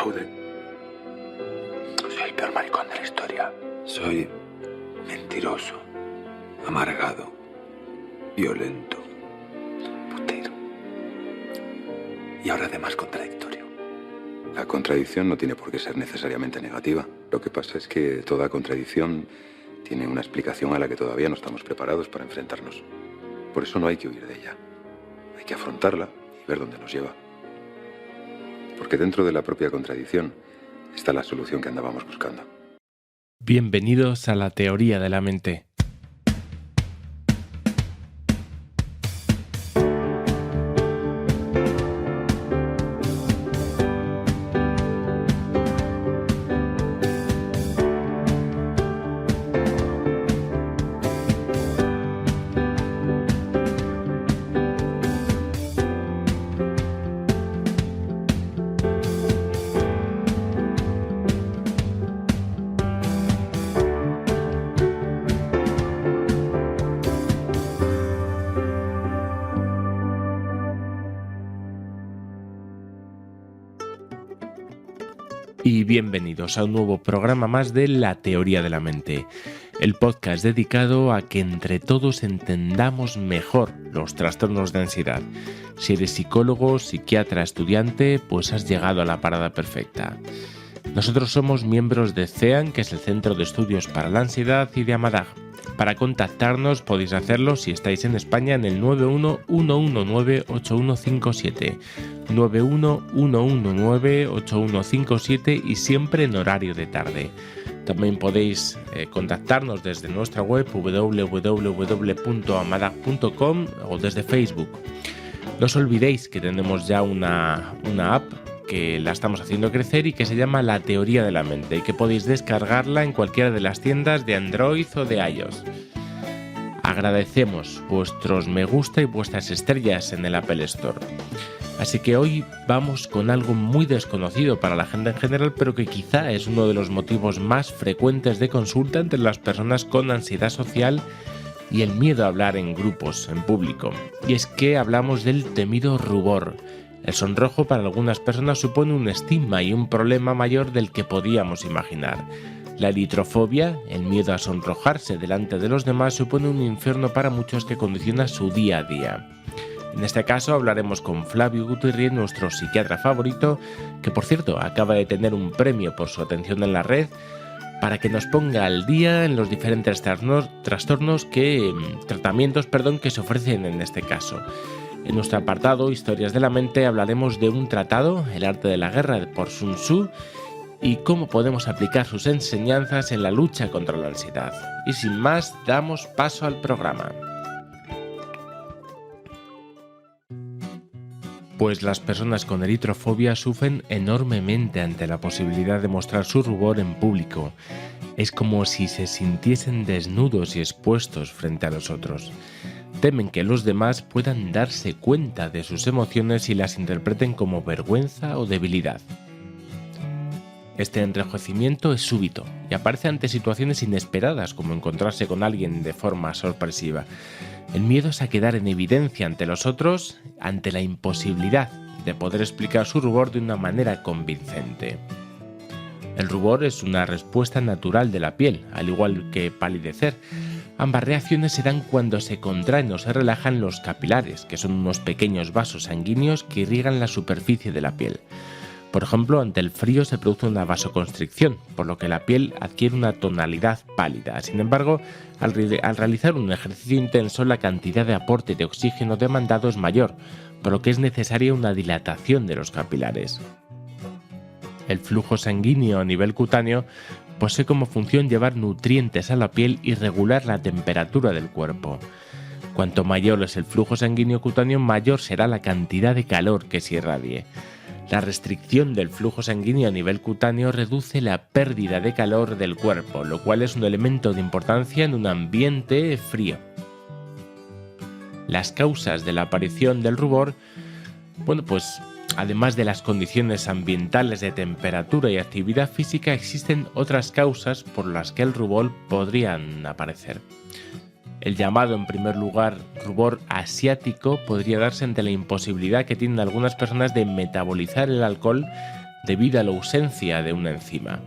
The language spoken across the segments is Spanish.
fraude. Soy el peor maricón de la historia. Soy mentiroso, amargado, violento, putero. Y ahora además contradictorio. La contradicción no tiene por qué ser necesariamente negativa. Lo que pasa es que toda contradicción tiene una explicación a la que todavía no estamos preparados para enfrentarnos. Por eso no hay que huir de ella. Hay que afrontarla y ver dónde nos lleva. Porque dentro de la propia contradicción está la solución que andábamos buscando. Bienvenidos a la teoría de la mente. Y bienvenidos a un nuevo programa más de La Teoría de la Mente, el podcast dedicado a que entre todos entendamos mejor los trastornos de ansiedad. Si eres psicólogo, psiquiatra, estudiante, pues has llegado a la parada perfecta. Nosotros somos miembros de CEAN, que es el Centro de Estudios para la Ansiedad, y de Amadag. Para contactarnos podéis hacerlo si estáis en España en el 911198157, 911198157 y siempre en horario de tarde. También podéis contactarnos desde nuestra web www.amadag.com o desde Facebook. No os olvidéis que tenemos ya una app que la estamos haciendo crecer y que se llama La Teoría de la Mente y que podéis descargarla en cualquiera de las tiendas de Android o de iOS. Agradecemos vuestros me gusta y vuestras estrellas en el Apple Store. Así que hoy vamos con algo muy desconocido para la gente en general, pero que quizá es uno de los motivos más frecuentes de consulta entre las personas con ansiedad social y el miedo a hablar en grupos, en público. Y es que hablamos del temido rubor. El sonrojo para algunas personas supone un estigma y un problema mayor del que podíamos imaginar. La eritrofobia, el miedo a sonrojarse delante de los demás, supone un infierno para muchos que condiciona su día a día. En este caso hablaremos con Flavio Gutiérrez, nuestro psiquiatra favorito, que por cierto acaba de tener un premio por su atención en la red, para que nos ponga al día en los diferentes tratamientos que se ofrecen en este caso. En nuestro apartado Historias de la Mente hablaremos de un tratado, El arte de la guerra por Sun Tzu, y cómo podemos aplicar sus enseñanzas en la lucha contra la ansiedad. Y sin más, damos paso al programa. Pues las personas con eritrofobia sufren enormemente ante la posibilidad de mostrar su rubor en público. Es como si se sintiesen desnudos y expuestos frente a los otros. Temen que los demás puedan darse cuenta de sus emociones y las interpreten como vergüenza o debilidad. Este enrojecimiento es súbito y aparece ante situaciones inesperadas, como encontrarse con alguien de forma sorpresiva. El miedo es a quedar en evidencia ante los otros, ante la imposibilidad de poder explicar su rubor de una manera convincente. El rubor es una respuesta natural de la piel, al igual que palidecer. Ambas reacciones se dan cuando se contraen o se relajan los capilares, que son unos pequeños vasos sanguíneos que irrigan la superficie de la piel. Por ejemplo, ante el frío se produce una vasoconstricción, por lo que la piel adquiere una tonalidad pálida. Sin embargo, al realizar un ejercicio intenso, la cantidad de aporte de oxígeno demandado es mayor, por lo que es necesaria una dilatación de los capilares. El flujo sanguíneo a nivel cutáneo posee como función llevar nutrientes a la piel y regular la temperatura del cuerpo. Cuanto mayor es el flujo sanguíneo cutáneo, mayor será la cantidad de calor que se irradie. La restricción del flujo sanguíneo a nivel cutáneo reduce la pérdida de calor del cuerpo, lo cual es un elemento de importancia en un ambiente frío. Las causas de la aparición del rubor, además de las condiciones ambientales de temperatura y actividad física, existen otras causas por las que el rubor podrían aparecer. El llamado, en primer lugar, rubor asiático podría darse ante la imposibilidad que tienen algunas personas de metabolizar el alcohol debido a la ausencia de una enzima.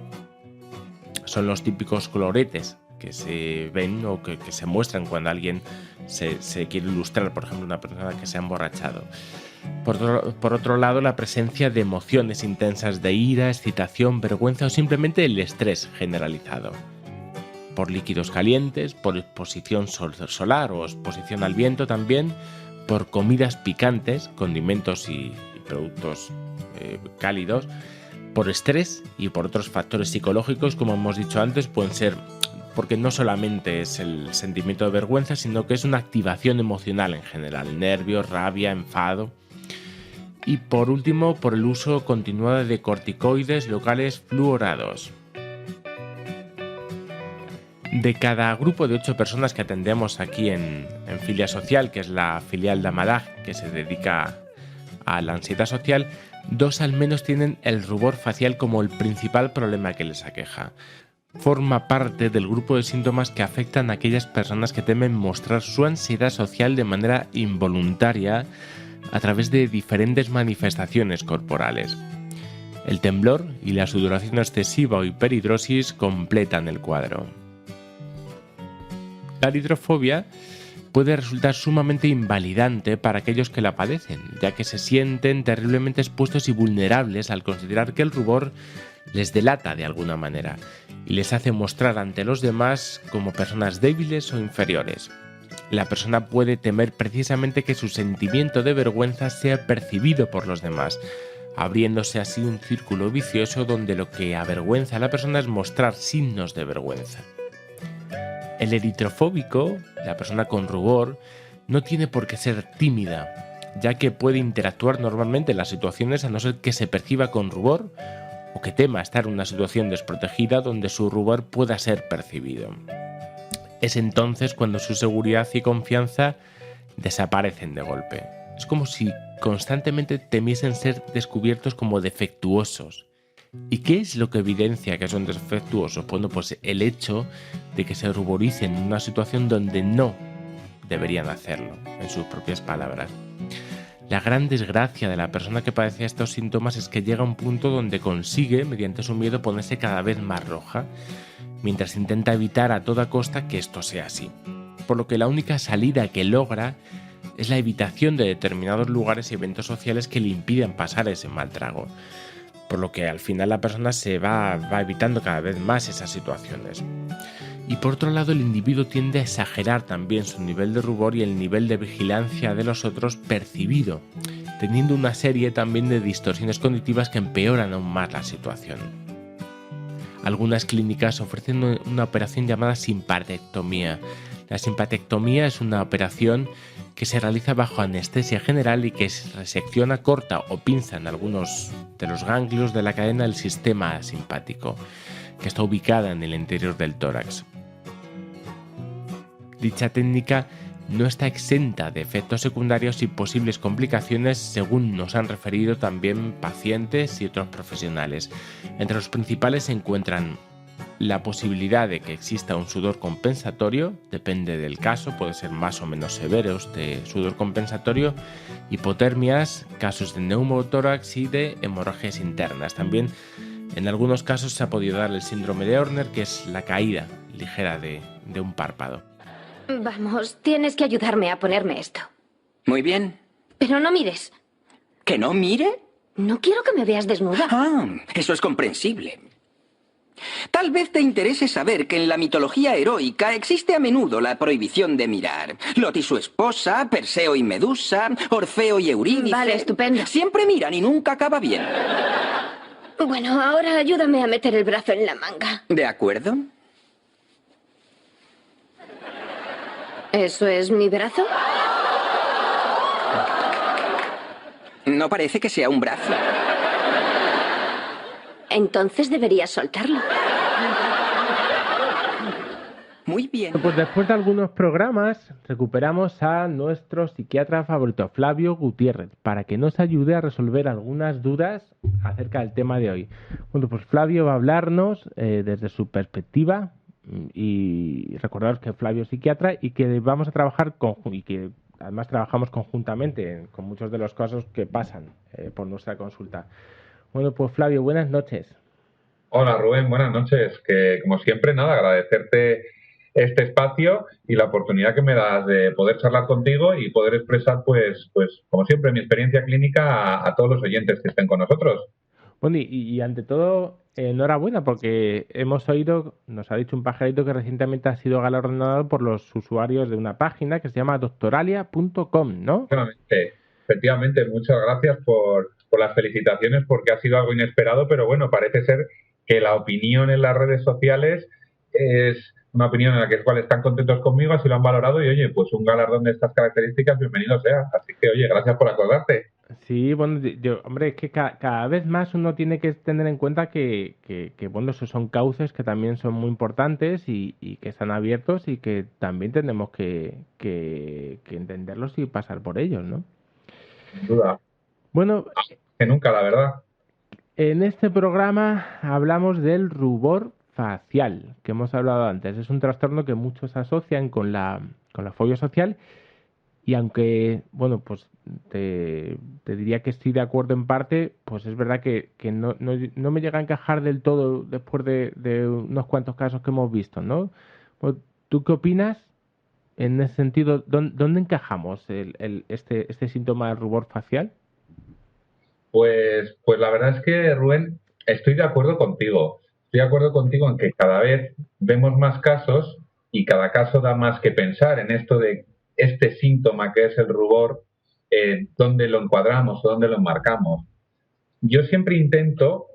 Son los típicos coloretes que se ven o que se muestran cuando alguien se quiere ilustrar, por ejemplo, una persona que se ha emborrachado. Por otro lado, la presencia de emociones intensas de ira, excitación, vergüenza o simplemente el estrés generalizado. Por líquidos calientes, por exposición solar o exposición al viento también, por comidas picantes, condimentos y productos cálidos, por estrés y por otros factores psicológicos, como hemos dicho antes, pueden ser porque no solamente es el sentimiento de vergüenza, sino que es una activación emocional en general, nervios, rabia, enfado. Y por último, por el uso continuado de corticoides locales fluorados. De cada grupo de 8 personas que atendemos aquí en Filia Social, que es la filial de Amadag, que se dedica a la ansiedad social, 2 al menos tienen el rubor facial como el principal problema que les aqueja. Forma parte del grupo de síntomas que afectan a aquellas personas que temen mostrar su ansiedad social de manera involuntaria a través de diferentes manifestaciones corporales. El temblor y la sudoración excesiva o hiperhidrosis completan el cuadro. La eritrofobia puede resultar sumamente invalidante para aquellos que la padecen, ya que se sienten terriblemente expuestos y vulnerables al considerar que el rubor les delata de alguna manera y les hace mostrar ante los demás como personas débiles o inferiores. La persona puede temer precisamente que su sentimiento de vergüenza sea percibido por los demás, abriéndose así un círculo vicioso donde lo que avergüenza a la persona es mostrar signos de vergüenza. El eritrofóbico, la persona con rubor, no tiene por qué ser tímida, ya que puede interactuar normalmente en las situaciones a no ser que se perciba con rubor o que tema estar en una situación desprotegida donde su rubor pueda ser percibido. Es entonces cuando su seguridad y confianza desaparecen de golpe. Es como si constantemente temiesen ser descubiertos como defectuosos. ¿Y qué es lo que evidencia que son defectuosos? Bueno, pues el hecho de que se ruboricen en una situación donde no deberían hacerlo, en sus propias palabras. La gran desgracia de la persona que padece estos síntomas es que llega a un punto donde consigue, mediante su miedo, ponerse cada vez más roja, mientras intenta evitar a toda costa que esto sea así. Por lo que la única salida que logra es la evitación de determinados lugares y eventos sociales que le impiden pasar ese mal trago. Por lo que al final la persona se va evitando cada vez más esas situaciones. Y por otro lado, el individuo tiende a exagerar también su nivel de rubor y el nivel de vigilancia de los otros percibido, teniendo una serie también de distorsiones cognitivas que empeoran aún más la situación. Algunas clínicas ofrecen una operación llamada simpatectomía. La simpatectomía es una operación que se realiza bajo anestesia general y que se resecciona, corta o pinza en algunos de los ganglios de la cadena del sistema simpático, que está ubicada en el interior del tórax. Dicha técnica no está exenta de efectos secundarios y posibles complicaciones, según nos han referido también pacientes y otros profesionales. Entre los principales se encuentran la posibilidad de que exista un sudor compensatorio, depende del caso, puede ser más o menos severo este sudor compensatorio, hipotermias, casos de neumotórax y de hemorragias internas. También en algunos casos se ha podido dar el síndrome de Horner, que es la caída ligera de un párpado. Vamos, tienes que ayudarme a ponerme esto. Muy bien. Pero no mires. ¿Que no mire? No quiero que me veas desnuda. Ah, eso es comprensible. Tal vez te interese saber que en la mitología heroica existe a menudo la prohibición de mirar. Lot y su esposa, Perseo y Medusa, Orfeo y Eurídice... Vale, estupendo. Siempre miran y nunca acaba bien. Bueno, ahora ayúdame a meter el brazo en la manga. ¿De acuerdo? ¿Eso es mi brazo? No parece que sea un brazo. Entonces deberías soltarlo. Muy bien. Pues después de algunos programas recuperamos a nuestro psiquiatra favorito, Flavio Gutiérrez, para que nos ayude a resolver algunas dudas acerca del tema de hoy. Bueno, pues Flavio va a hablarnos desde su perspectiva, y recordaros que Flavio es psiquiatra y que vamos a trabajar y que además trabajamos conjuntamente con muchos de los casos que pasan por nuestra consulta. Bueno, pues Flavio, buenas noches. Hola Rubén, buenas noches. Que como siempre, nada, agradecerte este espacio y la oportunidad que me das de poder charlar contigo y poder expresar, pues como siempre, mi experiencia clínica a todos los oyentes que estén con nosotros. Bueno, y ante todo, enhorabuena, porque hemos oído, nos ha dicho un pajarito que recientemente ha sido galardonado por los usuarios de una página que se llama doctoralia.com, ¿no? Efectivamente, muchas gracias por las felicitaciones porque ha sido algo inesperado, pero bueno, parece ser que la opinión en las redes sociales es una opinión en la que cual están contentos conmigo, así lo han valorado y oye, pues un galardón de estas características, bienvenido sea. Así que oye, gracias por acordarte. Sí, bueno, hombre, es que cada vez más uno tiene que tener en cuenta bueno, esos son cauces que también son muy importantes y que están abiertos y que también tenemos que entenderlos y pasar por ellos, ¿no? Sin duda. Bueno, Que nunca, la verdad. en este programa hablamos del rubor facial, que hemos hablado antes. Es un trastorno que muchos asocian con la fobia social y aunque, bueno, pues te diría que estoy de acuerdo en parte, pues es verdad que no me llega a encajar del todo después de unos cuantos casos que hemos visto, ¿no? Pues, ¿tú qué opinas en ese sentido? ¿Dónde encajamos este síntoma del rubor facial? Pues la verdad es que, Rubén, estoy de acuerdo contigo. Estoy de acuerdo contigo en que cada vez vemos más casos y cada caso da más que pensar en esto de este síntoma que es el rubor, dónde lo encuadramos o dónde lo enmarcamos. Yo siempre intento,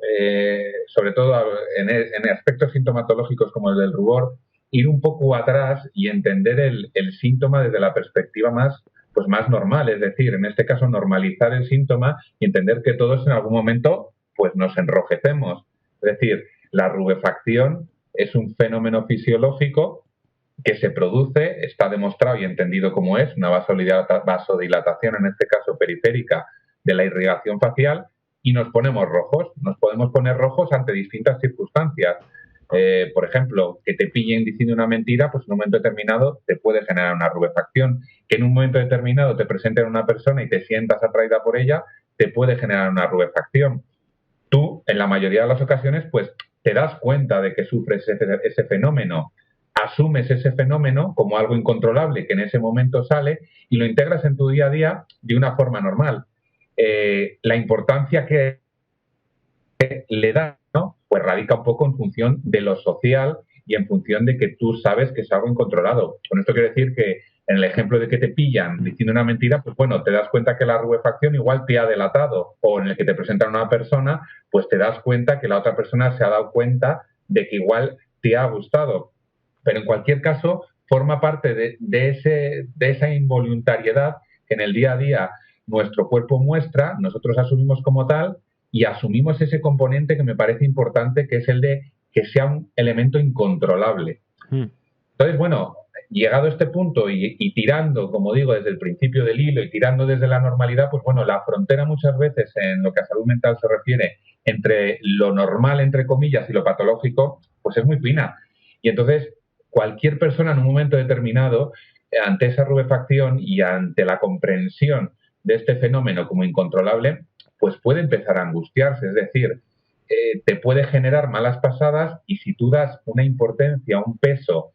sobre todo en aspectos sintomatológicos como el del rubor, ir un poco atrás y entender el síntoma desde la perspectiva más normal, es decir, en este caso normalizar el síntoma y entender que todos en algún momento pues nos enrojecemos. Es decir, la rubefacción es un fenómeno fisiológico que se produce, está demostrado y entendido como es, una vasodilatación, en este caso periférica, de la irrigación facial, y nos ponemos rojos. Nos podemos poner rojos ante distintas circunstancias. Por ejemplo, que te pillen diciendo una mentira, pues en un momento determinado te puede generar una rubefacción. Que en un momento determinado te presenten a una persona y te sientas atraída por ella, te puede generar una rubefacción. Tú, en la mayoría de las ocasiones, pues te das cuenta de que sufres ese fenómeno, asumes ese fenómeno como algo incontrolable que en ese momento sale y lo integras en tu día a día de una forma normal. La importancia que le da, ¿no? Pues radica un poco en función de lo social y en función de que tú sabes que es algo incontrolado. Con esto quiero decir que en el ejemplo de que te pillan diciendo una mentira, pues bueno, te das cuenta que la rubefacción igual te ha delatado, o en el que te presentan a una persona, pues te das cuenta que la otra persona se ha dado cuenta de que igual te ha gustado. Pero en cualquier caso, forma parte de esa involuntariedad que en el día a día nuestro cuerpo muestra, nosotros asumimos como tal y asumimos ese componente que me parece importante, que es el de que sea un elemento incontrolable. Entonces, bueno, llegado a este punto y tirando, como digo, desde el principio del hilo y tirando desde la normalidad, pues bueno, la frontera muchas veces en lo que a salud mental se refiere entre lo normal, entre comillas, y lo patológico, pues es muy fina. Y entonces, cualquier persona en un momento determinado, ante esa rubefacción y ante la comprensión de este fenómeno como incontrolable, pues puede empezar a angustiarse, es decir, te puede generar malas pasadas y si tú das una importancia, un peso,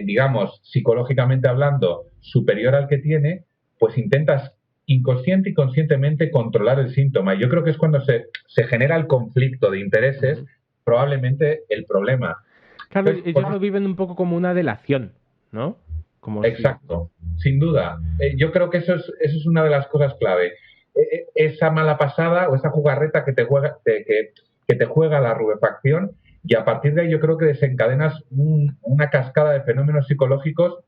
digamos, psicológicamente hablando, superior al que tiene, pues intentas inconsciente y conscientemente controlar el síntoma. Yo creo que es cuando se genera el conflicto de intereses, probablemente el problema. Claro, ellos lo viven un poco como una delación, ¿no? Exacto, sin duda. Yo creo que eso es una de las cosas clave. Esa mala pasada o esa jugarreta que te juega la rubefacción, y a partir de ahí yo creo que desencadenas una cascada de fenómenos psicológicos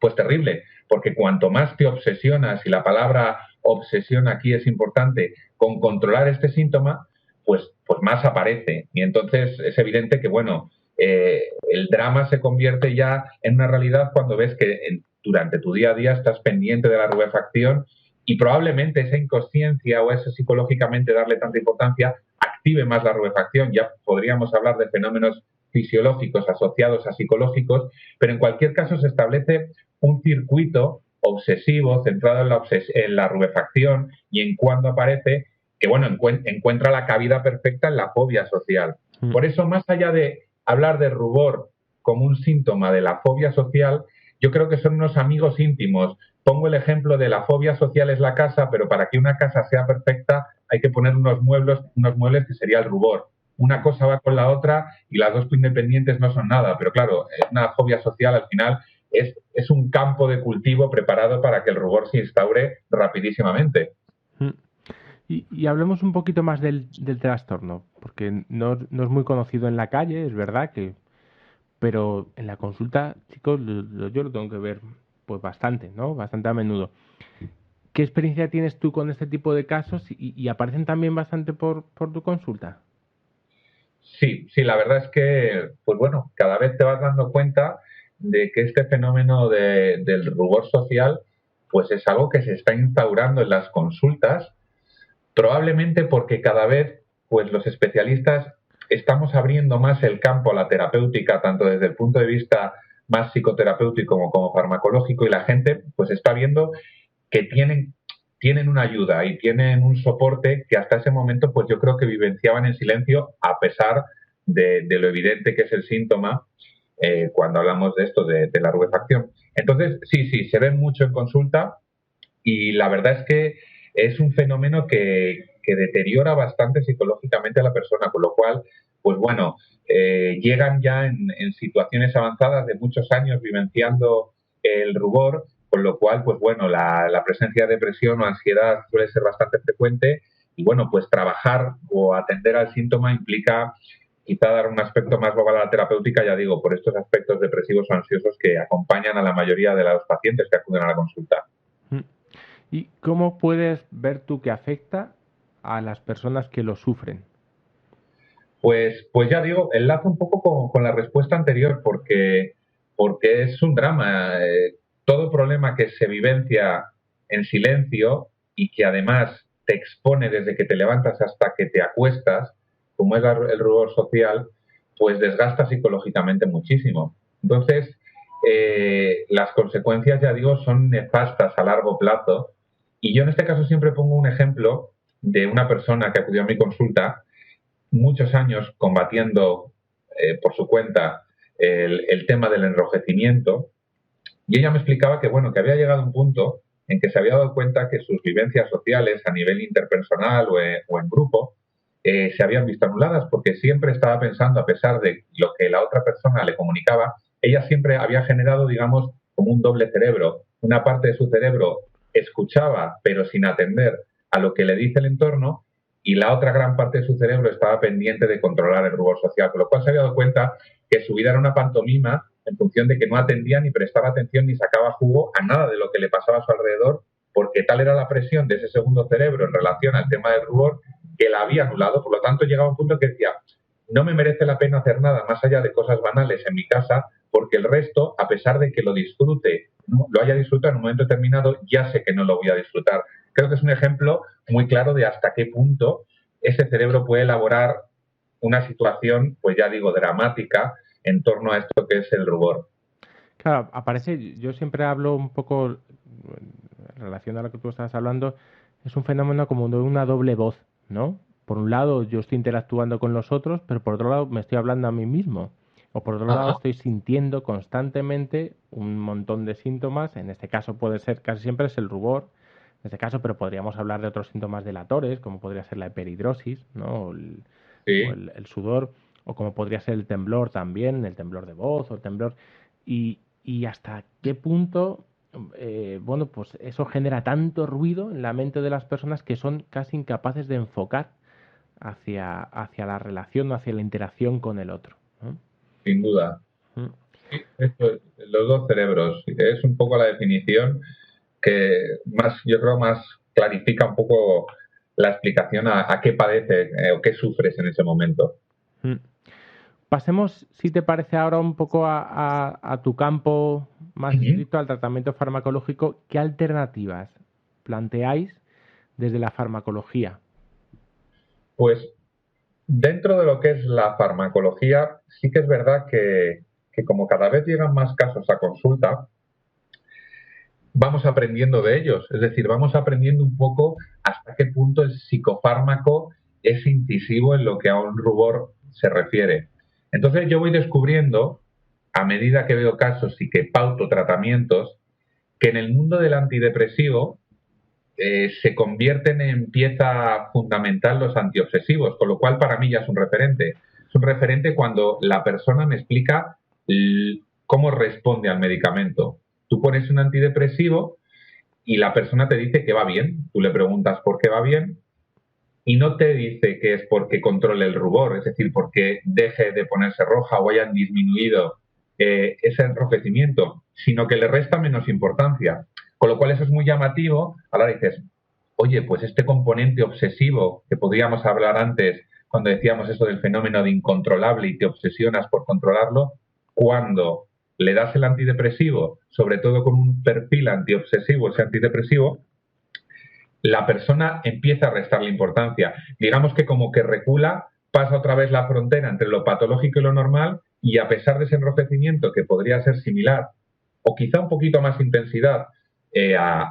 pues terrible, porque cuanto más te obsesionas, y la palabra obsesión aquí es importante, con controlar este síntoma, pues más aparece. Y entonces es evidente que, bueno, el drama se convierte ya en una realidad cuando ves que durante tu día a día estás pendiente de la rubefacción y probablemente esa inconsciencia o ese psicológicamente darle tanta importancia active más la rubefacción. Ya podríamos hablar de fenómenos fisiológicos asociados a psicológicos, pero en cualquier caso se establece un circuito obsesivo centrado en la rubefacción y en cuándo aparece, bueno, encuentra la cabida perfecta en la fobia social. Por eso, más allá de hablar de rubor como un síntoma de la fobia social, yo creo que son unos amigos íntimos. Pongo el ejemplo de la fobia social es la casa, pero para que una casa sea perfecta hay que poner unos muebles que sería el rubor. Una cosa va con la otra y las dos independientes no son nada, pero claro, una fobia social al final es un campo de cultivo preparado para que el rubor se instaure rapidísimamente. Y hablemos un poquito más del trastorno, porque no es muy conocido en la calle, es verdad pero en la consulta, chicos, yo lo tengo que ver pues bastante, ¿no? Bastante a menudo. ¿Qué experiencia tienes tú con este tipo de casos y aparecen también bastante por tu consulta? Sí, la verdad es que, pues bueno, cada vez te vas dando cuenta de que este fenómeno del rubor social, pues es algo que se está instaurando en las consultas, probablemente porque cada vez, pues los especialistas estamos abriendo más el campo a la terapéutica, tanto desde el punto de vista más psicoterapéutico como farmacológico, y la gente, pues está viendo que tienen una ayuda y tienen un soporte que hasta ese momento pues yo creo que vivenciaban en silencio a pesar de lo evidente que es el síntoma cuando hablamos de esto, de la rubefacción. Entonces, sí, se ve mucho en consulta y la verdad es que es un fenómeno que deteriora bastante psicológicamente a la persona, con lo cual, pues bueno, llegan ya en situaciones avanzadas de muchos años vivenciando el rubor, con lo cual, pues bueno, la presencia de depresión o ansiedad suele ser bastante frecuente y bueno, pues trabajar o atender al síntoma implica quizá dar un aspecto más global a la terapéutica, ya digo, por estos aspectos depresivos o ansiosos que acompañan a la mayoría de los pacientes que acuden a la consulta. ¿Y cómo puedes ver tú que afecta a las personas que lo sufren? Pues ya digo, enlazo un poco con la respuesta anterior porque es un drama. Todo problema que se vivencia en silencio y que además te expone desde que te levantas hasta que te acuestas, como es el rubor social, pues desgasta psicológicamente muchísimo. Entonces, las consecuencias, ya digo, son nefastas a largo plazo. Y yo en este caso siempre pongo un ejemplo de una persona que acudió a mi consulta muchos años combatiendo por su cuenta el tema del enrojecimiento y ella me explicaba que, bueno, que había llegado a un punto en que se había dado cuenta que sus vivencias sociales a nivel interpersonal o en grupo se habían visto anuladas porque siempre estaba pensando, a pesar de lo que la otra persona le comunicaba, ella siempre había generado, digamos, como un doble cerebro. Una parte de su cerebro escuchaba, pero sin atender a lo que le dice el entorno, y la otra gran parte de su cerebro estaba pendiente de controlar el rubor social, con lo cual se había dado cuenta que su vida era una pantomima en función de que no atendía ni prestaba atención ni sacaba jugo a nada de lo que le pasaba a su alrededor, porque tal era la presión de ese segundo cerebro en relación al tema del rubor que la había anulado. Por lo tanto, llegaba un punto que decía, no me merece la pena hacer nada más allá de cosas banales en mi casa, porque el resto, a pesar de que lo disfrute, lo haya disfrutado en un momento determinado, ya sé que no lo voy a disfrutar. Creo que es un ejemplo muy claro de hasta qué punto ese cerebro puede elaborar una situación, pues ya digo, dramática en torno a esto que es el rubor. Claro, aparece, yo siempre hablo un poco, en relación a lo que tú estás hablando, es un fenómeno como de una doble voz, ¿no? Por un lado yo estoy interactuando con los otros, pero por otro lado me estoy hablando a mí mismo. O por otro lado estoy sintiendo constantemente un montón de síntomas, en este caso puede ser, casi siempre es el rubor, en este caso, pero podríamos hablar de otros síntomas delatores, como podría ser la hiperhidrosis, ¿no? Sí. O el sudor, o como podría ser el temblor también, el temblor de voz o el temblor. Y hasta qué punto, bueno, pues eso genera tanto ruido en la mente de las personas que son casi incapaces de enfocar hacia la relación o hacia la interacción con el otro, ¿no? Sin duda. Sí, los dos cerebros. Es un poco la definición que más, yo creo, más clarifica un poco la explicación a qué padece o qué sufres en ese momento. Pasemos, si te parece, ahora un poco a tu campo más estricto, al tratamiento farmacológico. ¿Qué alternativas planteáis desde la farmacología? Pues dentro de lo que es la farmacología, sí que es verdad que como cada vez llegan más casos a consulta, vamos aprendiendo de ellos. Es decir, vamos aprendiendo un poco hasta qué punto el psicofármaco es incisivo en lo que a un rubor se refiere. Entonces yo voy descubriendo, a medida que veo casos y que pauto tratamientos, que en el mundo del antidepresivo se convierten en pieza fundamental los antiobsesivos, con lo cual para mí ya es un referente. Es un referente cuando la persona me explica cómo responde al medicamento. Tú pones un antidepresivo y la persona te dice que va bien. Tú le preguntas por qué va bien y no te dice que es porque controle el rubor, es decir, porque deje de ponerse roja o hayan disminuido ese enrojecimiento, sino que le resta menos importancia. Con lo cual eso es muy llamativo. Ahora dices, oye, pues este componente obsesivo que podríamos hablar antes cuando decíamos eso del fenómeno de incontrolable y te obsesionas por controlarlo, cuando le das el antidepresivo, sobre todo con un perfil antiobsesivo, ese antidepresivo, la persona empieza a restarle importancia. Digamos que como que recula, pasa otra vez la frontera entre lo patológico y lo normal, y a pesar de ese enrojecimiento que podría ser similar o quizá un poquito más intensidad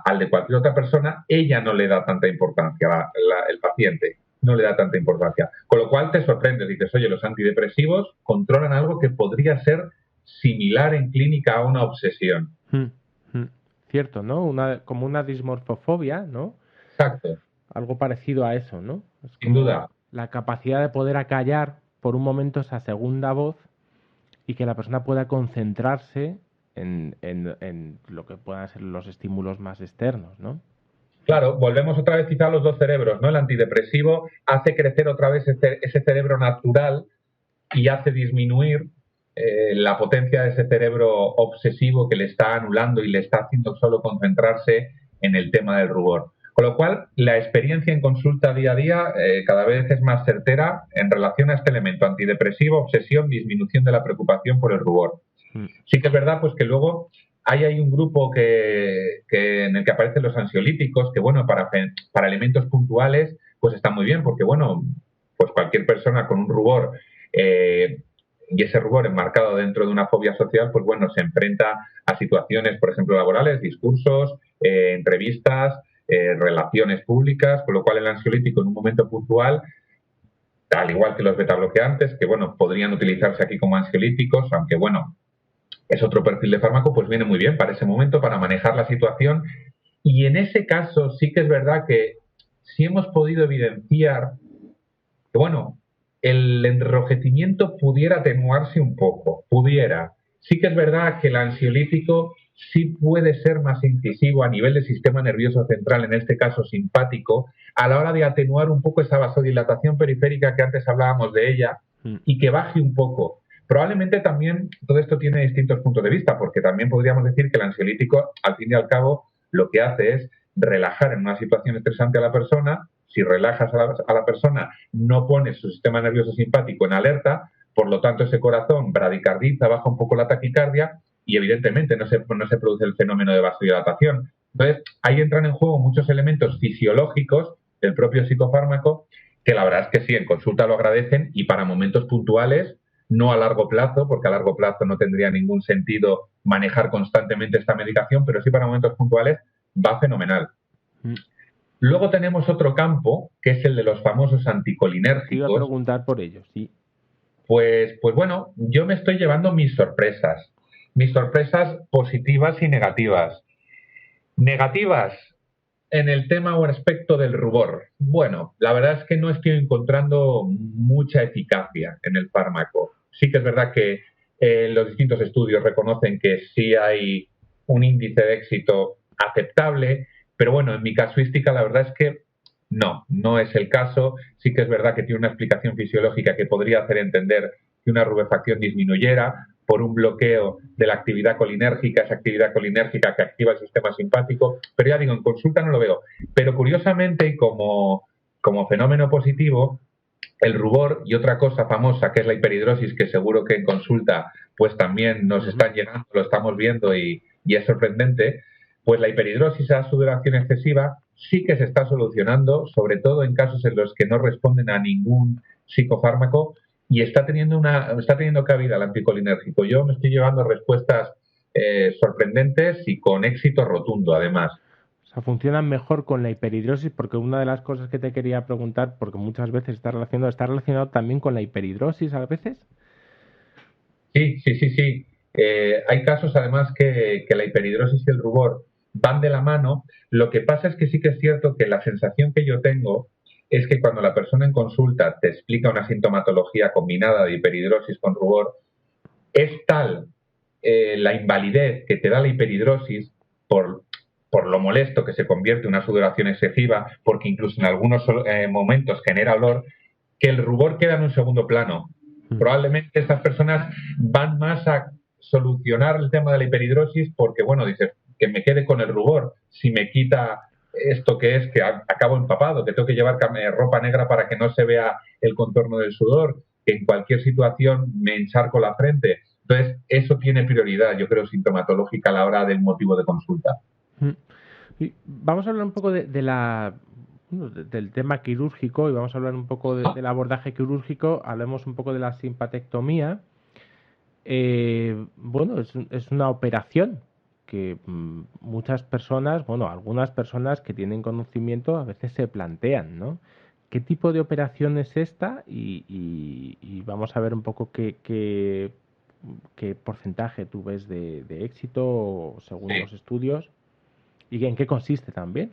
al de cualquier otra persona, ella no le da tanta importancia, el paciente no le da tanta importancia. Con lo cual te sorprende, dices, oye, los antidepresivos controlan algo que podría ser similar en clínica a una obsesión. Cierto, ¿no? Como una dismorfofobia, ¿no? Exacto. Algo parecido a eso, ¿no? Sin duda. La capacidad de poder acallar por un momento esa segunda voz y que la persona pueda concentrarse en lo que puedan ser los estímulos más externos, ¿no? Claro, volvemos otra vez quizá a los dos cerebros, ¿no? El antidepresivo hace crecer otra vez ese cerebro natural y hace disminuir la potencia de ese cerebro obsesivo que le está anulando y le está haciendo solo concentrarse en el tema del rubor. Con lo cual, la experiencia en consulta día a día cada vez es más certera en relación a este elemento antidepresivo, obsesión, disminución de la preocupación por el rubor. Sí que es verdad pues que luego hay un grupo en el que aparecen los ansiolíticos, que bueno, para elementos puntuales pues está muy bien, porque bueno, pues cualquier persona con un rubor y ese rubor enmarcado dentro de una fobia social, pues bueno, se enfrenta a situaciones, por ejemplo, laborales, discursos, entrevistas, relaciones públicas, con lo cual el ansiolítico en un momento puntual, al igual que los betabloqueantes, que bueno, podrían utilizarse aquí como ansiolíticos, aunque bueno, es otro perfil de fármaco, pues viene muy bien para ese momento, para manejar la situación. Y en ese caso sí que es verdad que sí hemos podido evidenciar que, bueno, el enrojecimiento pudiera atenuarse un poco, pudiera. Sí que es verdad que el ansiolítico sí puede ser más incisivo a nivel del sistema nervioso central, en este caso simpático, a la hora de atenuar un poco esa vasodilatación periférica que antes hablábamos de ella y que baje un poco. Probablemente también todo esto tiene distintos puntos de vista, porque también podríamos decir que el ansiolítico, al fin y al cabo, lo que hace es relajar en una situación estresante a la persona. Si relajas a la persona, no pones su sistema nervioso simpático en alerta, por lo tanto ese corazón bradicardiza, baja un poco la taquicardia y evidentemente no se produce el fenómeno de vasodilatación. Entonces, ahí entran en juego muchos elementos fisiológicos del propio psicofármaco que la verdad es que sí, en consulta lo agradecen y para momentos puntuales, no a largo plazo, porque a largo plazo no tendría ningún sentido manejar constantemente esta medicación, pero sí para momentos puntuales va fenomenal. Luego tenemos otro campo, que es el de los famosos anticolinérgicos. Te iba a preguntar por ellos, sí. Pues bueno, yo me estoy llevando mis sorpresas positivas y negativas. Negativas en el tema o aspecto del rubor. Bueno, la verdad es que no estoy encontrando mucha eficacia en el fármaco. Sí que es verdad que los distintos estudios reconocen que sí hay un índice de éxito aceptable, pero bueno, en mi casuística la verdad es que no es el caso. Sí que es verdad que tiene una explicación fisiológica que podría hacer entender que una rubefacción disminuyera por un bloqueo de la actividad colinérgica, esa actividad colinérgica que activa el sistema simpático, pero ya digo, en consulta no lo veo. Pero curiosamente, y como fenómeno positivo, el rubor y otra cosa famosa que es la hiperhidrosis, que seguro que en consulta pues también nos están llegando, lo estamos viendo y es sorprendente, pues la hiperhidrosis, esa sudoración excesiva, sí que se está solucionando, sobre todo en casos en los que no responden a ningún psicofármaco y está teniendo cabida el anticolinérgico. Yo me estoy llevando respuestas sorprendentes y con éxito rotundo, además. O sea, funcionan mejor con la hiperhidrosis, porque una de las cosas que te quería preguntar, porque muchas veces está relacionado también con la hiperhidrosis a veces. Sí, sí, sí, sí. Hay casos además que la hiperhidrosis y el rubor van de la mano. Lo que pasa es que sí que es cierto que la sensación que yo tengo es que cuando la persona en consulta te explica una sintomatología combinada de hiperhidrosis con rubor, es tal la invalidez que te da la hiperhidrosis por lo molesto que se convierte en una sudoración excesiva, porque incluso en algunos momentos genera olor, que el rubor queda en un segundo plano. Probablemente estas personas van más a solucionar el tema de la hiperhidrosis porque, bueno, dices, que me quede con el rubor. Si me quita esto que es que acabo empapado, que tengo que llevar ropa negra para que no se vea el contorno del sudor, que en cualquier situación me encharco la frente. Entonces, eso tiene prioridad, yo creo, sintomatológica a la hora del motivo de consulta. Y vamos a hablar un poco del tema quirúrgico y vamos a hablar un poco del abordaje quirúrgico. Hablemos un poco de la simpatectomía. Bueno, es una operación que muchas personas, bueno, algunas personas que tienen conocimiento a veces se plantean, ¿no? ¿Qué tipo de operación es esta? Y vamos a ver un poco qué porcentaje tú ves de éxito según los estudios y en qué consiste también.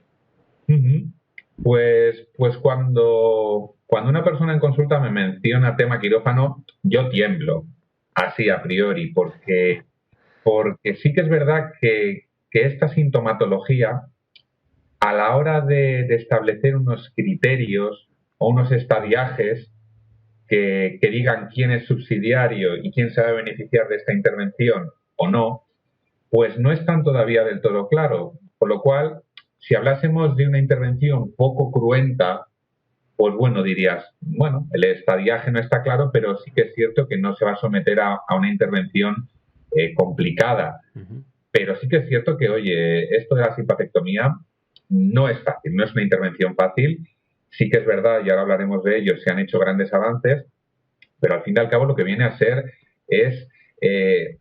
Pues cuando una persona en consulta me menciona tema quirófano, yo tiemblo, así a priori, porque sí que es verdad que esta sintomatología, a la hora de establecer unos criterios o unos estadiajes que digan quién es subsidiario y quién se va a beneficiar de esta intervención o no, pues no están todavía del todo claro. Por lo cual, si hablásemos de una intervención poco cruenta, pues bueno, dirías, bueno, el estadiaje no está claro, pero sí que es cierto que no se va a someter a una intervención complicada. Pero sí que es cierto que, oye, esto de la simpatectomía no es fácil, no es una intervención fácil. Sí que es verdad, y ahora hablaremos de ello, se han hecho grandes avances, pero al fin y al cabo lo que viene a ser es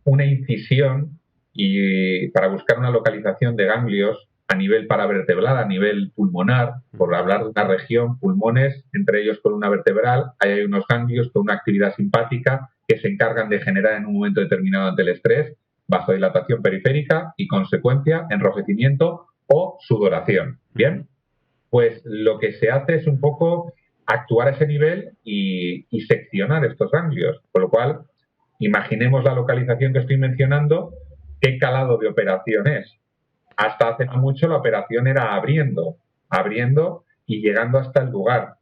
una incisión y para buscar una localización de ganglios a nivel paravertebral, a nivel pulmonar, por hablar de una región, pulmones, entre ellos columna vertebral, hay unos ganglios con una actividad simpática que se encargan de generar en un momento determinado ante el estrés vasodilatación periférica y consecuencia enrojecimiento o sudoración. Bien, pues lo que se hace es un poco actuar a ese nivel y seccionar estos ganglios, con lo cual imaginemos la localización que estoy mencionando, qué calado de operación es. Hasta hace no mucho la operación era abriendo y llegando hasta el lugar.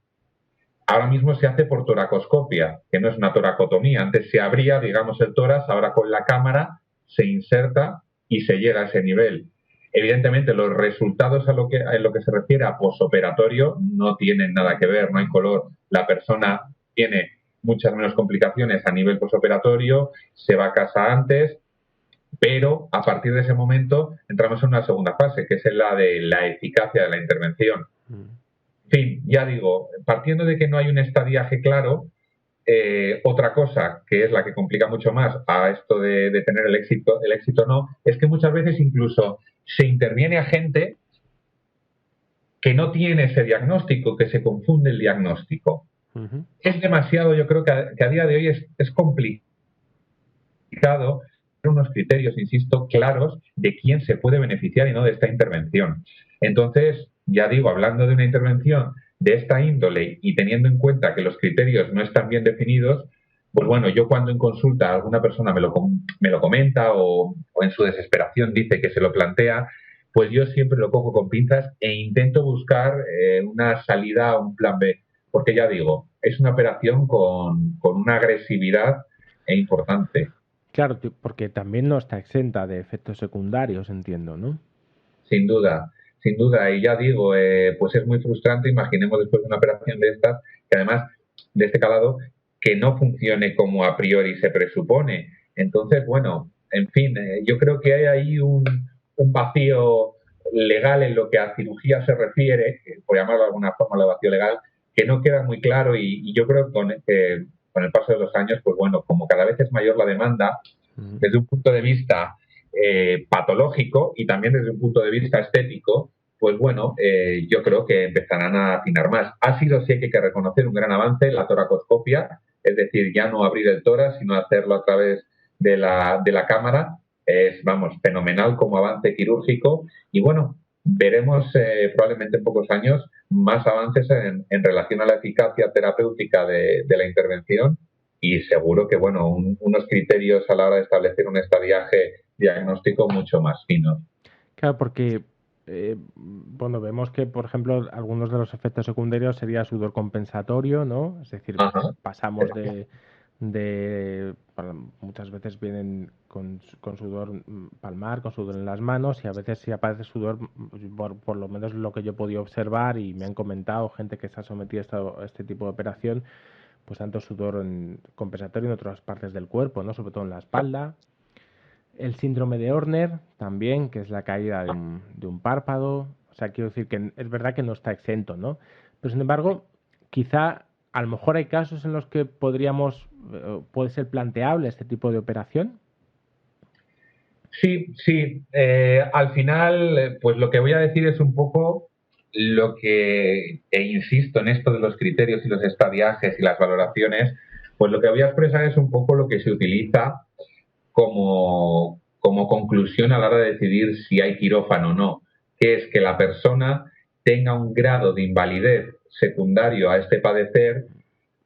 Ahora mismo se hace por toracoscopia, que no es una toracotomía. Antes se abría, digamos, el tórax, ahora con la cámara se inserta y se llega a ese nivel. Evidentemente, los resultados en lo que se refiere a posoperatorio no tienen nada que ver, no hay color. La persona tiene muchas menos complicaciones a nivel posoperatorio, se va a casa antes, pero a partir de ese momento entramos en una segunda fase, que es la de la eficacia de la intervención. En fin, ya digo, partiendo de que no hay un estadiaje claro, otra cosa que es la que complica mucho más a esto de tener el éxito no, es que muchas veces incluso se interviene a gente que no tiene ese diagnóstico, que se confunde el diagnóstico. Es demasiado, yo creo que a día de hoy es complicado unos criterios, insisto, claros de quién se puede beneficiar y no de esta intervención. Entonces, ya digo, hablando de una intervención de esta índole y teniendo en cuenta que los criterios no están bien definidos, pues bueno, yo cuando en consulta alguna persona me lo comenta o en su desesperación dice que se lo plantea, pues yo siempre lo cojo con pinzas e intento buscar una salida o un plan B, porque ya digo, es una operación con una agresividad importante. Claro, porque también no está exenta de efectos secundarios, entiendo, ¿no? Sin duda, y ya digo, pues es muy frustrante, imaginemos después de una operación de estas, que además de este calado, que no funcione como a priori se presupone. Entonces, bueno, en fin, yo creo que hay ahí un vacío legal en lo que a cirugía se refiere, por llamarlo de alguna forma, el vacío legal, que no queda muy claro y yo creo que con el paso de los años, pues bueno, como cada vez es mayor la demanda, desde un punto de vista patológico y también desde un punto de vista estético, pues bueno, yo creo que empezarán a afinar más. Ha sido, sí hay que reconocer, un gran avance la toracoscopia, es decir, ya no abrir el tórax, sino hacerlo a través de la cámara. Es, vamos, fenomenal como avance quirúrgico y bueno, veremos probablemente en pocos años más avances en relación a la eficacia terapéutica de la intervención y seguro que, bueno, unos criterios a la hora de establecer un estadiaje diagnóstico mucho más finos. Claro, porque bueno, vemos que, por ejemplo, algunos de los efectos secundarios sería sudor compensatorio, ¿no? Es decir, Ajá. pasamos bueno, muchas veces vienen con sudor palmar, con sudor en las manos y a veces sí aparece sudor, por lo menos lo que yo he podido observar y me han comentado gente que se ha sometido a este tipo de operación, pues tanto sudor compensatorio en otras partes del cuerpo, ¿no? Sobre todo en la espalda. El síndrome de Horner también, que es la caída de un párpado. O sea, quiero decir que es verdad que no está exento, ¿no? Pero sin embargo, quizá a lo mejor hay casos en los que puede ser planteable este tipo de operación. Sí, sí. Al final, pues lo que voy a decir es un poco lo que, e insisto en esto de los criterios y los estadiajes y las valoraciones, pues lo que voy a expresar es un poco lo que se utiliza como conclusión a la hora de decidir si hay quirófano o no, que es que la persona tenga un grado de invalidez secundario a este padecer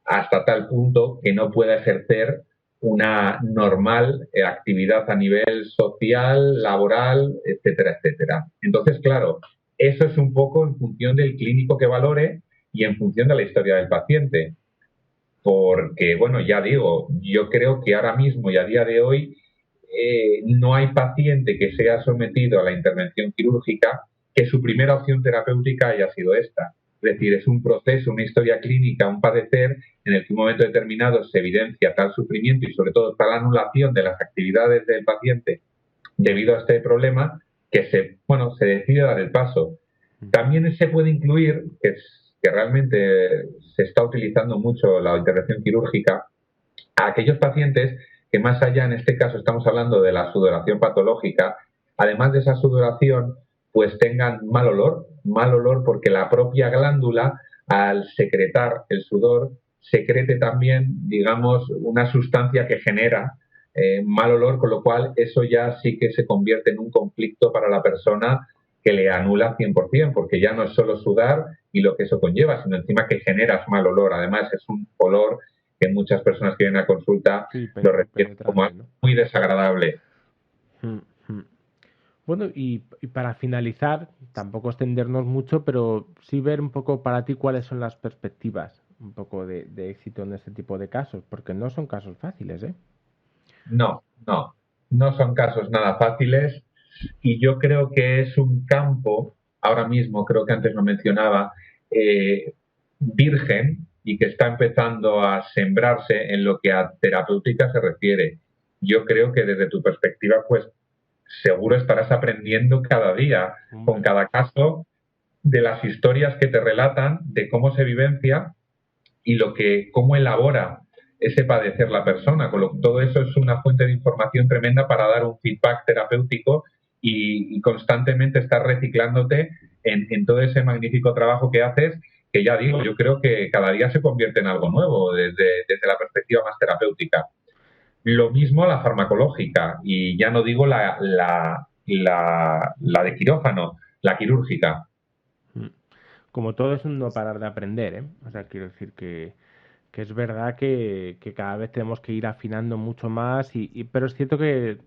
hasta tal punto que no pueda ejercer una normal actividad a nivel social, laboral, etcétera, etcétera. Entonces, claro, eso es un poco en función del clínico que valore y en función de la historia del paciente. Porque, bueno, ya digo, yo creo que ahora mismo y a día de hoy no hay paciente que sea sometido a la intervención quirúrgica que su primera opción terapéutica haya sido esta. Es decir, es un proceso, una historia clínica, un padecer en el que en un momento determinado se evidencia tal sufrimiento y sobre todo tal anulación de las actividades del paciente debido a este problema que se decide dar el paso. También se puede incluir, que realmente se está utilizando mucho la intervención quirúrgica, a aquellos pacientes que más allá, en este caso estamos hablando de la sudoración patológica, además de esa sudoración, pues tengan mal olor porque la propia glándula, al secretar el sudor, secrete también, digamos, una sustancia que genera mal olor, con lo cual eso ya sí que se convierte en un conflicto para la persona que le anula 100%, porque ya no es solo sudar y lo que eso conlleva, sino encima que generas mal olor. Además, es un olor que muchas personas que vienen a consulta Sí, lo refieren como ¿no? muy desagradable. Bueno, y para finalizar, tampoco extendernos mucho, pero sí ver un poco para ti cuáles son las perspectivas un poco de éxito en este tipo de casos, porque no son casos fáciles, ¿eh? No son casos nada fáciles y yo creo que es un campo, ahora mismo creo que antes lo mencionaba, virgen y que está empezando a sembrarse en lo que a terapéutica se refiere. Yo creo que desde tu perspectiva, pues seguro estarás aprendiendo cada día, con cada caso, de las historias que te relatan, de cómo se vivencia y cómo elabora ese padecer la persona. Todo eso es una fuente de información tremenda para dar un feedback terapéutico y constantemente estar reciclándote en todo ese magnífico trabajo que haces, que ya digo, yo creo que cada día se convierte en algo nuevo desde la perspectiva más terapéutica. Lo mismo la farmacológica, y ya no digo la de quirófano, la quirúrgica. Como todo es un no parar de aprender, ¿eh? O sea, quiero decir que es verdad que cada vez tenemos que ir afinando mucho más, pero es cierto que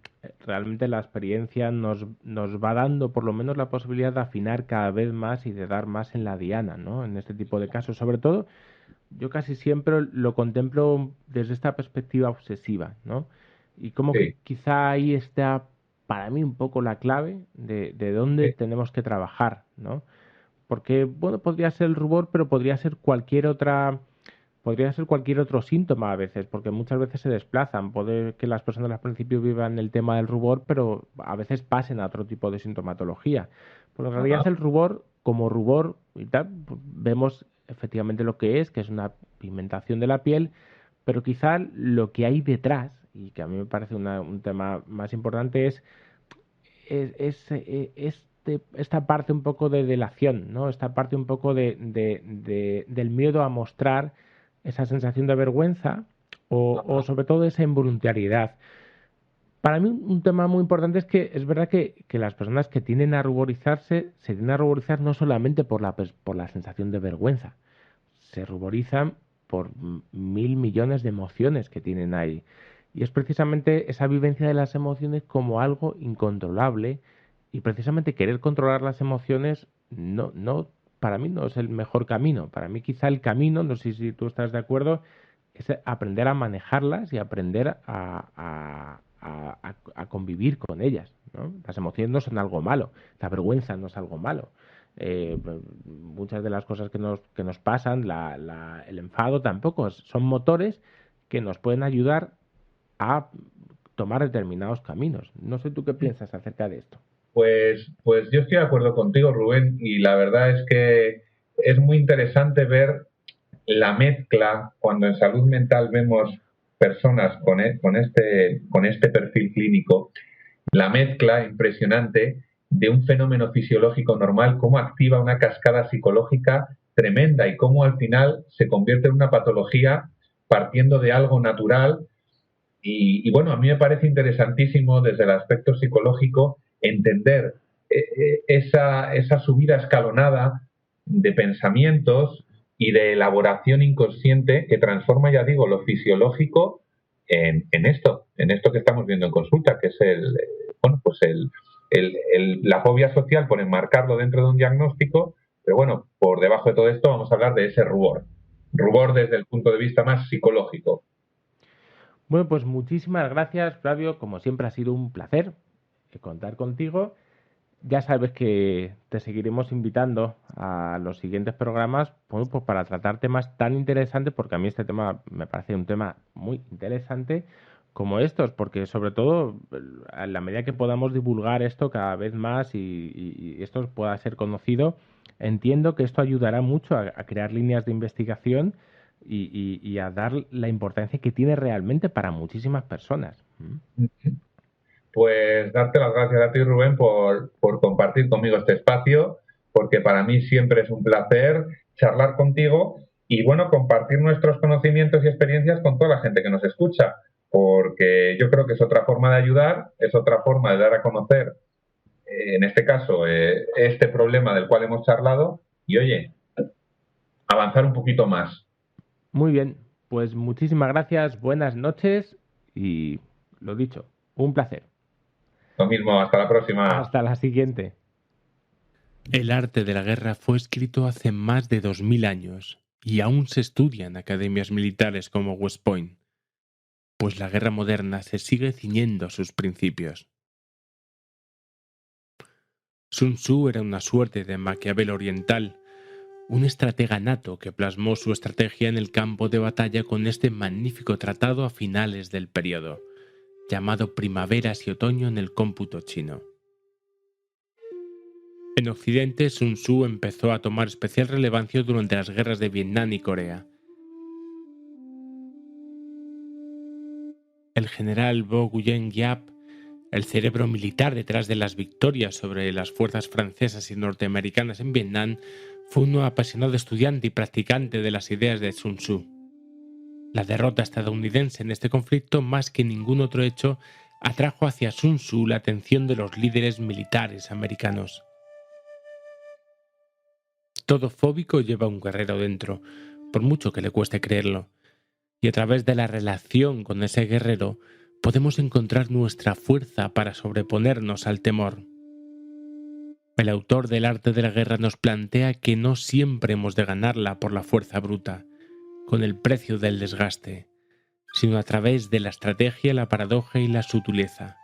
realmente la experiencia nos va dando por lo menos la posibilidad de afinar cada vez más y de dar más en la diana, ¿no? En este tipo de casos. Sobre todo, yo casi siempre lo contemplo desde esta perspectiva obsesiva, ¿no? Y como que Sí, quizá ahí está para mí un poco la clave de dónde sí. tenemos que trabajar, ¿no? Porque, bueno, podría ser el rubor, pero podría ser cualquier otro síntoma a veces, porque muchas veces se desplazan. Puede que las personas al principio vivan el tema del rubor, pero a veces pasen a otro tipo de sintomatología. Pero en realidad Ajá. el rubor, como rubor y tal, pues, vemos efectivamente lo que es una pigmentación de la piel, pero quizá lo que hay detrás, y que a mí me parece un tema más importante, es esta parte un poco de delación, ¿no? Esta parte un poco del miedo a mostrar esa sensación de vergüenza o sobre todo esa involuntariedad. Para mí un tema muy importante es que es verdad que las personas que tienden a ruborizarse se tienden a ruborizar no solamente por la sensación de vergüenza, se ruborizan por mil millones de emociones que tienen ahí. Y es precisamente esa vivencia de las emociones como algo incontrolable y precisamente querer controlar las emociones para mí no es el mejor camino. Para mí quizá el camino, no sé si tú estás de acuerdo, es aprender a manejarlas y aprender a convivir con ellas, ¿no? Las emociones no son algo malo, la vergüenza no es algo malo. Muchas de las cosas que nos pasan, el enfado tampoco, son motores que nos pueden ayudar a tomar determinados caminos. No sé tú qué piensas acerca de esto. Pues yo estoy de acuerdo contigo, Rubén, y la verdad es que es muy interesante ver la mezcla cuando en salud mental vemos personas con este perfil clínico, la mezcla impresionante de un fenómeno fisiológico normal, cómo activa una cascada psicológica tremenda y cómo al final se convierte en una patología partiendo de algo natural. Y bueno, a mí me parece interesantísimo desde el aspecto psicológico entender esa subida escalonada de pensamientos y de elaboración inconsciente que transforma, ya digo, lo fisiológico en esto que estamos viendo en consulta, que es la fobia social por enmarcarlo dentro de un diagnóstico, pero bueno, por debajo de todo esto vamos a hablar de ese rubor desde el punto de vista más psicológico. Bueno, pues muchísimas gracias, Flavio. Como siempre ha sido un placer contar contigo. Ya sabes que te seguiremos invitando a los siguientes programas, bueno, pues para tratar temas tan interesantes, porque a mí este tema me parece un tema muy interesante como estos, porque sobre todo a la medida que podamos divulgar esto cada vez más y esto pueda ser conocido, entiendo que esto ayudará mucho a crear líneas de investigación y a dar la importancia que tiene realmente para muchísimas personas. Pues darte las gracias a ti, Rubén, por compartir conmigo este espacio, porque para mí siempre es un placer charlar contigo y, bueno, compartir nuestros conocimientos y experiencias con toda la gente que nos escucha, porque yo creo que es otra forma de ayudar, es otra forma de dar a conocer, en este caso, este problema del cual hemos charlado y, oye, avanzar un poquito más. Muy bien, pues muchísimas gracias, buenas noches y lo dicho, un placer. Lo mismo, hasta la próxima. Hasta la siguiente. El arte de la guerra fue escrito hace más de 2000 años y aún se estudia en academias militares como West Point, pues la guerra moderna se sigue ciñendo a sus principios. Sun Tzu era una suerte de Maquiavelo oriental, un estratega nato que plasmó su estrategia en el campo de batalla con este magnífico tratado a finales del periodo, llamado Primaveras y Otoño en el cómputo chino. En Occidente, Sun Tzu empezó a tomar especial relevancia durante las guerras de Vietnam y Corea. El general Bo Nguyen Giap, el cerebro militar detrás de las victorias sobre las fuerzas francesas y norteamericanas en Vietnam, fue un apasionado estudiante y practicante de las ideas de Sun Tzu. La derrota estadounidense en este conflicto, más que ningún otro hecho, atrajo hacia Sun Tzu la atención de los líderes militares americanos. Todo fóbico lleva un guerrero dentro, por mucho que le cueste creerlo, y a través de la relación con ese guerrero podemos encontrar nuestra fuerza para sobreponernos al temor. El autor del arte de la guerra nos plantea que no siempre hemos de ganarla por la fuerza bruta, con el precio del desgaste, sino a través de la estrategia, la paradoja y la sutileza.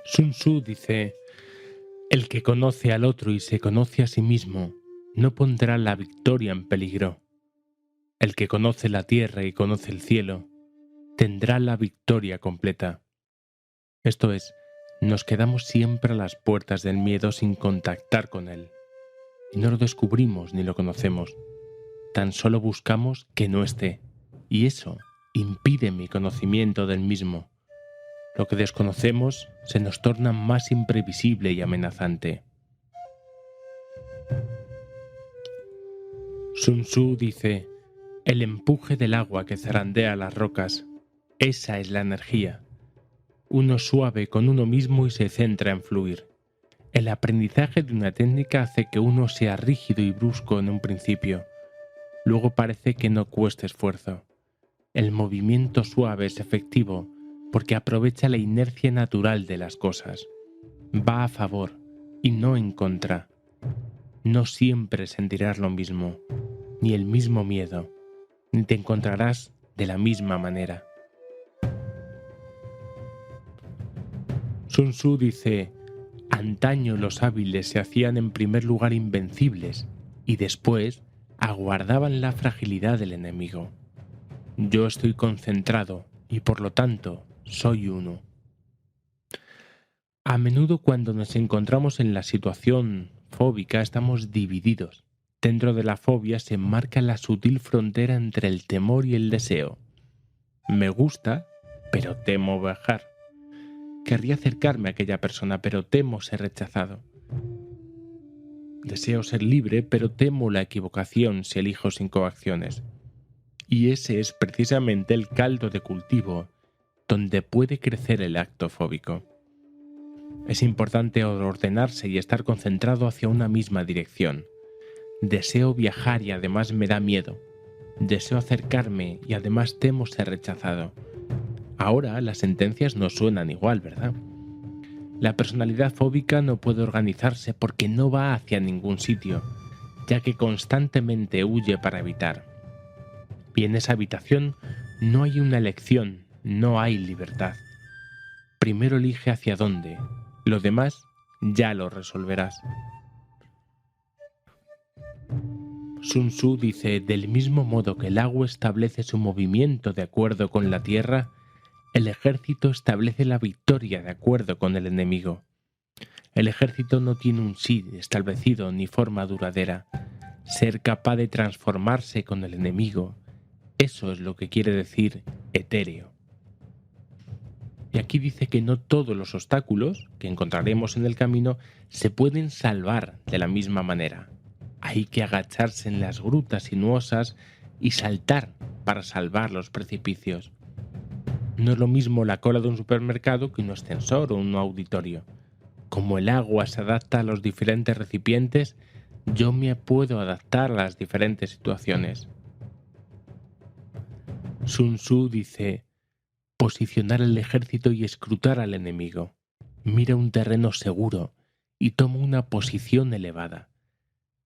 Sun Tzu dice: el que conoce al otro y se conoce a sí mismo, no pondrá la victoria en peligro. El que conoce la tierra y conoce el cielo, tendrá la victoria completa. Esto es, nos quedamos siempre a las puertas del miedo sin contactar con él. Y no lo descubrimos ni lo conocemos. Tan solo buscamos que no esté. Y eso impide mi conocimiento del mismo. Lo que desconocemos se nos torna más imprevisible y amenazante. Sun Tzu dice: el empuje del agua que zarandea las rocas, esa es la energía. Uno suave con uno mismo y se centra en fluir. El aprendizaje de una técnica hace que uno sea rígido y brusco en un principio. Luego parece que no cuesta esfuerzo. El movimiento suave es efectivo porque aprovecha la inercia natural de las cosas. Va a favor y no en contra. No siempre sentirás lo mismo, ni el mismo miedo, ni te encontrarás de la misma manera. Sun Tzu dice: antaño los hábiles se hacían en primer lugar invencibles y después aguardaban la fragilidad del enemigo. Yo estoy concentrado y por lo tanto soy uno. A menudo cuando nos encontramos en la situación fóbica estamos divididos. Dentro de la fobia se marca la sutil frontera entre el temor y el deseo. Me gusta, pero temo viajar. Querría acercarme a aquella persona, pero temo ser rechazado. Deseo ser libre, pero temo la equivocación si elijo sin coacciones. Y ese es precisamente el caldo de cultivo donde puede crecer el acto fóbico. Es importante ordenarse y estar concentrado hacia una misma dirección. Deseo viajar y además me da miedo. Deseo acercarme y además temo ser rechazado. Ahora las sentencias no suenan igual, ¿verdad? La personalidad fóbica no puede organizarse porque no va hacia ningún sitio, ya que constantemente huye para evitar. Y en esa habitación no hay una elección, no hay libertad. Primero elige hacia dónde, lo demás ya lo resolverás. Sun Tzu dice: del mismo modo que el agua establece su movimiento de acuerdo con la tierra, el ejército establece la victoria de acuerdo con el enemigo. El ejército no tiene un sí establecido ni forma duradera. Ser capaz de transformarse con el enemigo, eso es lo que quiere decir etéreo. Y aquí dice que no todos los obstáculos que encontraremos en el camino se pueden salvar de la misma manera. Hay que agacharse en las grutas sinuosas y saltar para salvar los precipicios. No es lo mismo la cola de un supermercado que un ascensor o un auditorio. Como el agua se adapta a los diferentes recipientes, yo me puedo adaptar a las diferentes situaciones. Sun Tzu dice: posicionar el ejército y escrutar al enemigo. Mira un terreno seguro y toma una posición elevada.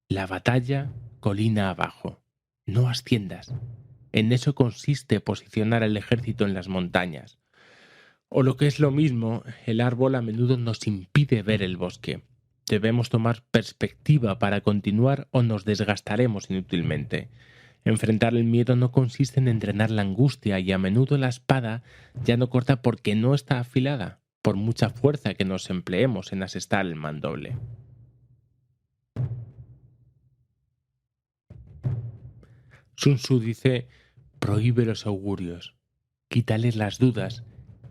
La batalla colina abajo. No asciendas. En eso consiste posicionar al ejército en las montañas. O lo que es lo mismo, el árbol a menudo nos impide ver el bosque. Debemos tomar perspectiva para continuar o nos desgastaremos inútilmente. Enfrentar el miedo no consiste en entrenar la angustia y a menudo la espada ya no corta porque no está afilada, por mucha fuerza que nos empleemos en asestar el mandoble. Sun Tzu dice: prohíbe los augurios, quítales las dudas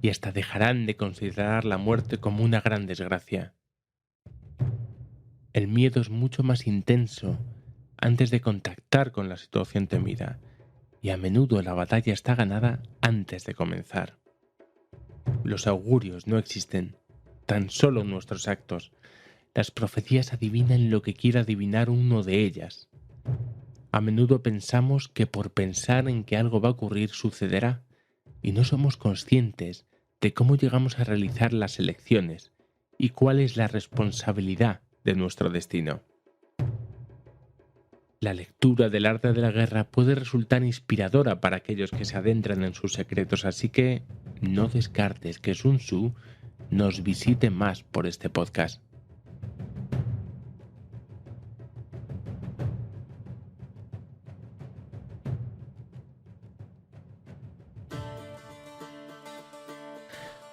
y hasta dejarán de considerar la muerte como una gran desgracia. El miedo es mucho más intenso antes de contactar con la situación temida, y a menudo la batalla está ganada antes de comenzar. Los augurios no existen, tan solo nuestros actos. Las profecías adivinan lo que quiera adivinar uno de ellas. A menudo pensamos que por pensar en que algo va a ocurrir sucederá, y no somos conscientes de cómo llegamos a realizar las elecciones y cuál es la responsabilidad de nuestro destino. La lectura del arte de la guerra puede resultar inspiradora para aquellos que se adentran en sus secretos, así que no descartes que Sun Tzu nos visite más por este podcast.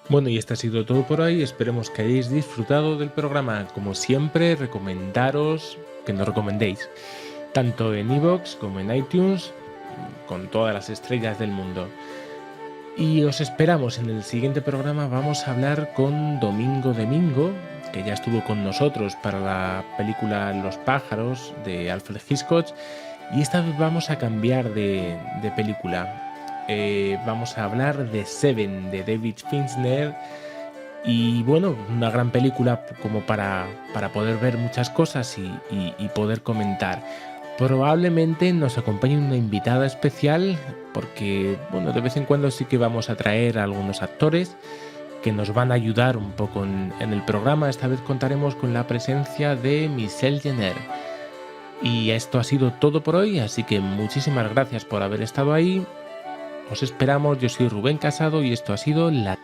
Bueno, y esto ha sido todo por hoy. Esperemos que hayáis disfrutado del programa. Como siempre, recomendaros que nos recomendéis, tanto en iVoox como en iTunes, con todas las estrellas del mundo. Y os esperamos en el siguiente programa. Vamos a hablar con Domingo de Mingo, que ya estuvo con nosotros para la película Los pájaros de Alfred Hitchcock. Y esta vez vamos a cambiar de película. Vamos a hablar de Seven, de David Fincher. Y bueno, una gran película como para poder ver muchas cosas y poder comentar. Probablemente nos acompañe una invitada especial porque, bueno, de vez en cuando sí que vamos a traer a algunos actores que nos van a ayudar un poco en el programa. Esta vez contaremos con la presencia de Michelle Jenner. Y esto ha sido todo por hoy, así que muchísimas gracias por haber estado ahí. Os esperamos, yo soy Rubén Casado y esto ha sido La